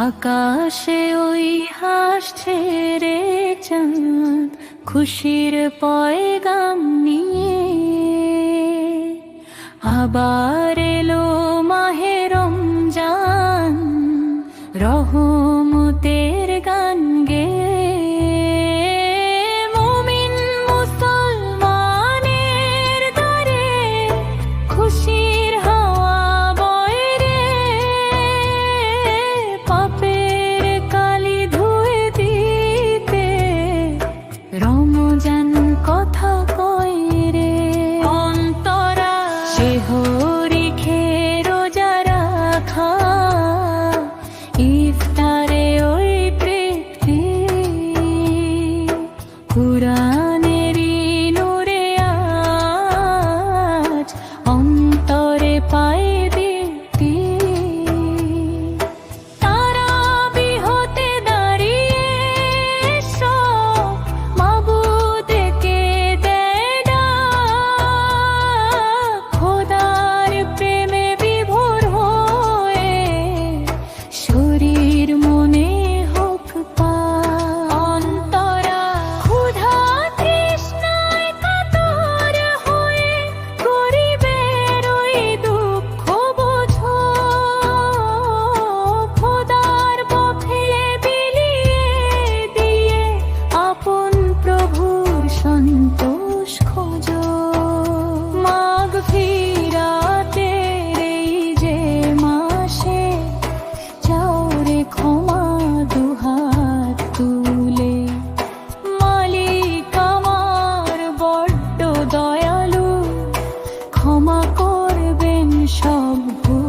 আকাশে ওই হাসছে রে চাঁদ খুশির পয়গাম নিয়ে, আবার এলো মাহে রমজান রহমতের গান গেয়ে। মুমিন মুসলমানের দ্বারে খুশির হাওয়া বয় রে, পাপের কালি ধুয়ে দিতে রমজান কথা কয় রে। অন্তরা সেহরি খেয়ে রোজা রাখা, ইফতারে ওই তৃপ্তি কুরআনেরই নূরে আজ অন্তরে পায় দীপ্তি। তারাবি হতে দাঁড়িয়ে সব মাবুদকে দেয় ডাক, খোদার প্রেমে বিভোর হয়ে শরীর মনে হোক পাক। অন্তরা ক্ষুধা তৃষ্ণায় কাতর হয়ে গরিবের ওই দুঃখ বোঝো, খোদার পথে বিলিয়ে দিয়ে আপন প্রভুর সন্তোষ খোঁজো। মাগফিরাতের এই যে মাসে চাও রে ক্ষমা দুহাত তুলে, মালিক আমার বড্ড দয়ালু, ক্ষমা করবেন সব ভুল।